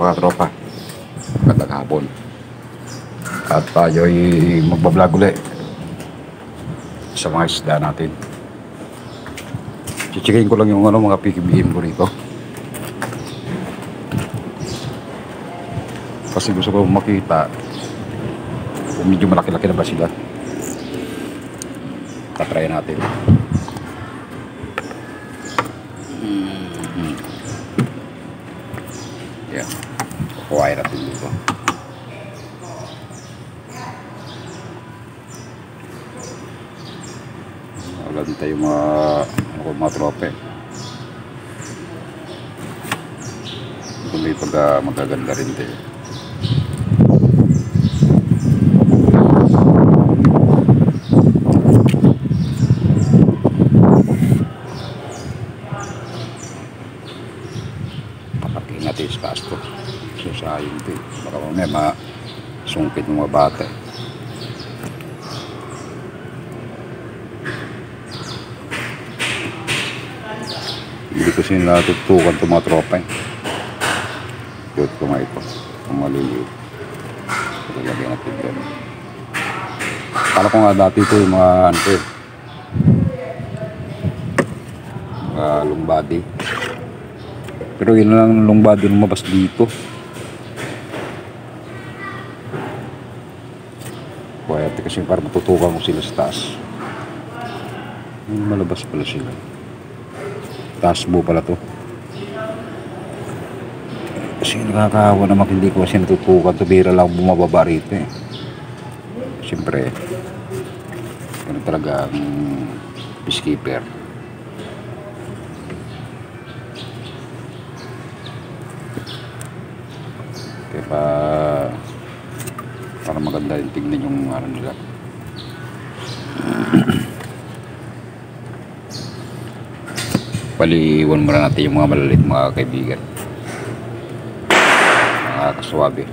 mga tropa, magandang hapon. At tayo ay magbablog ulit sa mga isda natin. Chichikain ko lang yung mga PKBM ko rito, kasi gusto ko makita kung medyo malaki-laki na ba sila. Tatry natin. Yan, kukuhain natin dito. Wala tayo mga trope. Kung may magaganda rin tayo. Papakin natin sa pasto. Susayang ito. Baka mamaya masungkit ng mga bata. Hindi ko sila tutukan itong mga tropa. Yun ko nga ito. Ang maliliit. Lagyan natin dyan. Kala ko nga dati ito yung mga mga long body. Pero yun lang long body lumabas dito. Kaya kasi para matutukan ko sila sa taas. Malabas pala sila. Tasbo pala to. Kasi nakakahawa naman, hindi ko kasi natutukan. Tubira lang bumababa rito eh. Siyempre ganun talaga ang peacekeeper. Kaya para maganda yung tingnan yung nila. Paliwan muna natin yung mga malalit mga kaibigan, mga kaswabe.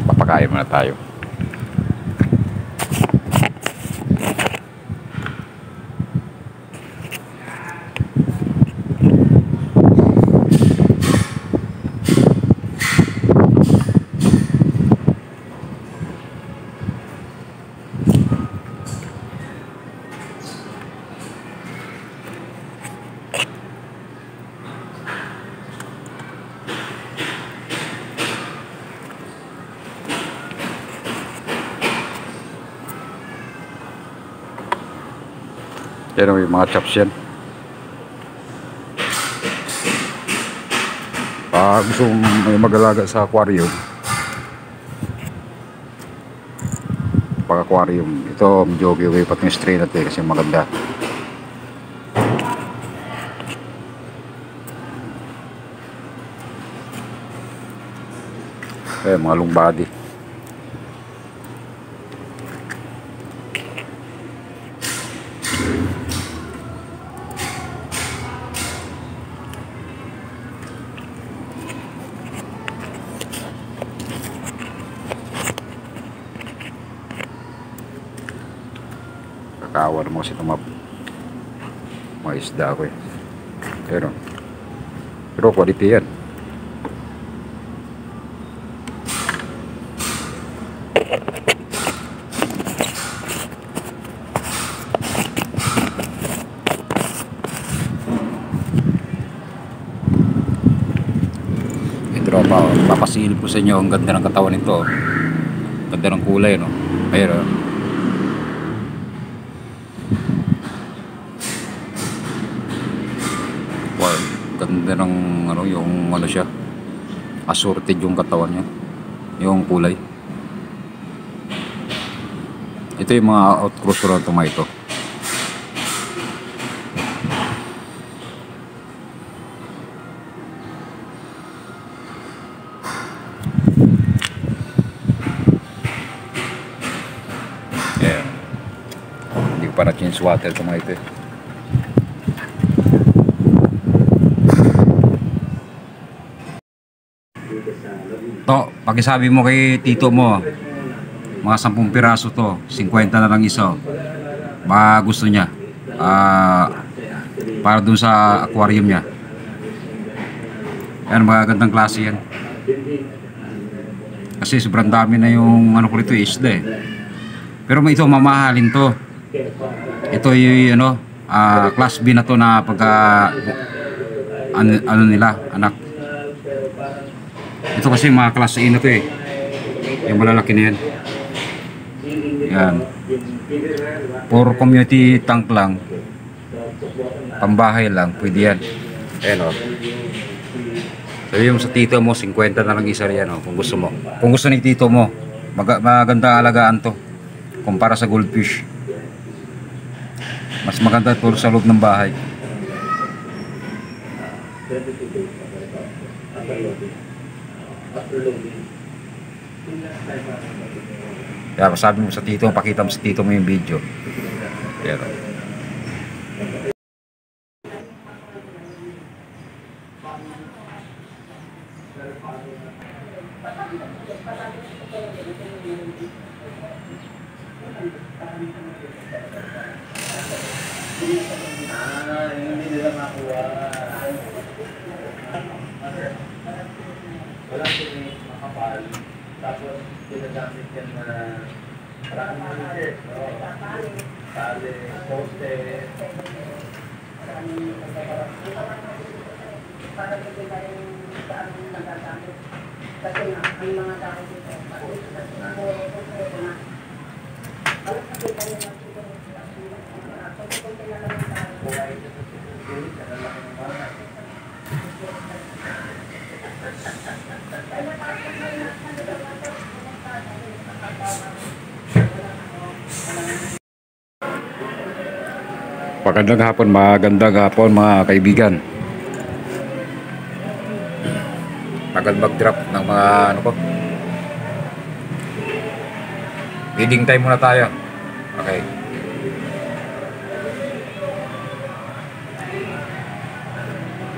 Papakain muna tayo. Yan o, yung mga chops yan. Gusto may mag-alaga sa aquarium, pag aquarium ito, medyo giveaway pati yung strain natin kasi maganda. Mga long body. Kakawa naman kasi itong mga isda ko eh. Pero quality yan. Tropa, papasilip ko sa inyo ang ganda ng katawan nito. Ganda ng kulay, no? Ayun, wow, ganda ng yung siya, assorted yung katawan niya, yung kulay. Ito yung mga outcross ng tomato. pa na change water ito mga ito eh. To, pakisabi mo kay tito mo, mga 10 piraso to, 50 na lang isa. Baka gusto niya. Para dun sa aquarium niya. Yan, magagandang klase yan. Kasi sobrang dami na yung ano ko rito, isda eh. Pero ito, mamahalin to. Ito yung ano, class B na to na pagka ano nila, anak. Ito kasi mga class A na to eh. Yung malalaki na yan. Yan. For community tank lang. Pambahay lang, pwede yan. Ayan o. Sabi mo sa tito mo, 50 na lang isa yan o, kung gusto mo. Kung gusto ni tito mo, maganda alagaan to. Kumpara sa goldfish. Mas maganda ito sa loob ng bahay. Kaya sabi mo sa tito, pakita mo sa tito mo yung video. Pero hindi nila makuha. Walang tinik, makapal. Tapos, ginagamit yan na maraming ulit. Tali, poste. Para hindi ba yung saan nagagamit. Kasi nga, ang mga tao dito, magandang hapon mga kaibigan. Tagal mag-drop ng mga ano ko. Feeding time muna tayo. Okay.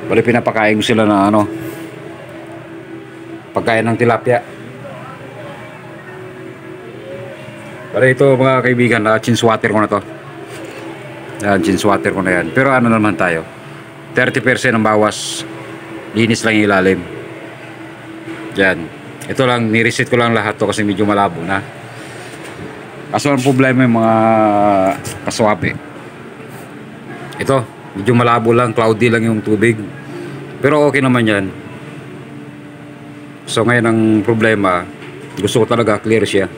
Bali pinapakain ko sila ng ano, pagkain ng tilapia. Bali ito mga kaibigan, change water ko na to. Yan, change water ko na yan. Pero ano naman tayo, 30% ang bawas, linis lang yung ilalim. Yan, ito lang, nireset ko lang lahat to kasi medyo malabo na. Kaso ang problema yung mga kaswabe. Ito, medyo malabo lang, cloudy lang yung tubig. Pero okay naman yan. So ngayon ang problema, gusto ko talaga clear siya.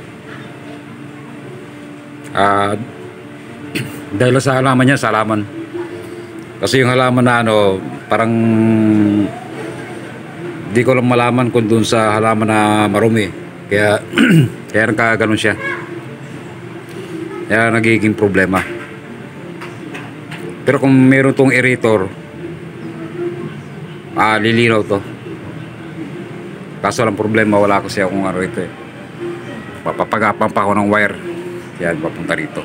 Dahil sa halaman niya, sa halaman. Kasi yung halaman na ano, parang di ko lang malaman kung dun sa halaman na marumi. Kaya kaya nagkaganon siya. Kaya nagiging problema. Pero kung meron tong aerator, lilinaw to. Kaso lang problema, wala kasi akong ano rito eh. Papapagapan pa ako ng wire. Yan, papunta rito.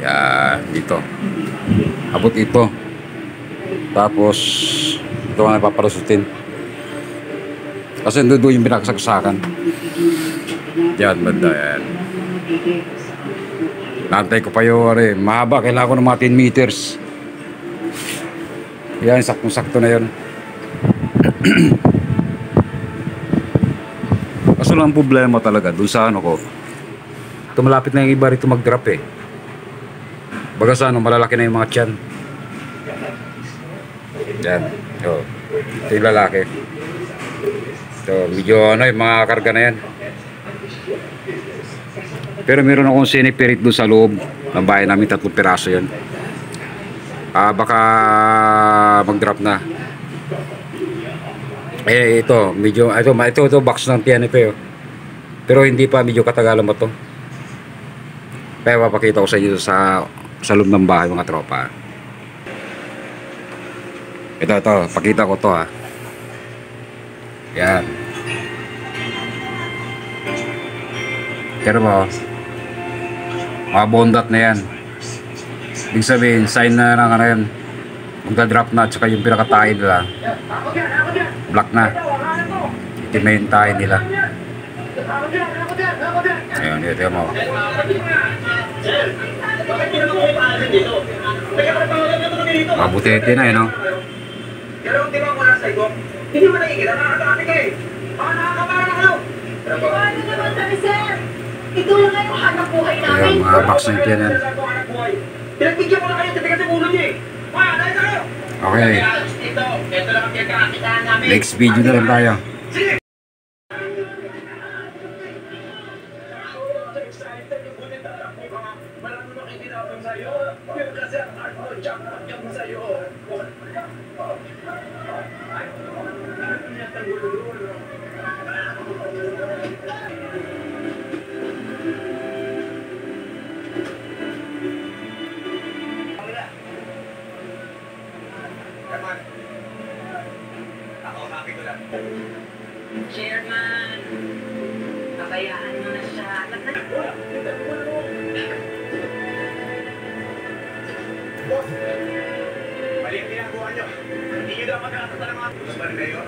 Yan, dito. Abot ito. Tapos ito ang napapalusutin. Kasi doon yung binakasaksakan. Yan, banda yan. Nantay ko pa yung mahaba, kailangan ko ng mga 10 meters. Yan, saktong-sakto na yun. Kaso lang problema talaga doon sa ano ko, tumalapit na yung iba rito mag-drop eh. Baga sa ano, malalaki na yung mga tiyan. Yan. Ito yung lalaki. Ito, medyo ano, yung mga karga na yan. Pero meron akong sinipirit doon sa loob ng bahay namin, 3 piraso yun. Baka mag-drop na. Ito, medyo, ito box ng tiyan ito yun. Pero hindi pa, medyo katagalan ba ito. Kaya papakita ko sa inyo sa loob ng bahay mga tropa. Ito, pakita ko to ha. Yan. Pero mo, mga bondat na yan. Ibig sabihin, sign na lang ano yun. Magda-drop na at saka yung pinakatahin nila. Black na. Itim na yung tahin nila. Ayun, dito mo. Mabutete na yun, no? Pero ang tingnan ko na sa iyo, hindi mo nakikita, nakakatabi ka eh. Baka nakakabara na kayo. Paano naman kami, sir? Ito lang nga yung hanap buhay namin. Ayun, mga box na yun yan. Pinagbigyan ko na kayo, titigas sa ulo niyo eh. Kaya, dahil sa'yo. Okay. Ito lang ang pinagkakakitaan namin. Next video na lang tayo. Sige! Marami makikinapin sa'yo. Pero kasi ang art mo, jackpot yung sa'yo. Chairman, kabayaan mo na siya. Mali ang ginagawa nyo. Hindi nyo dapat nakatata ng mga tulad ba rin kayo?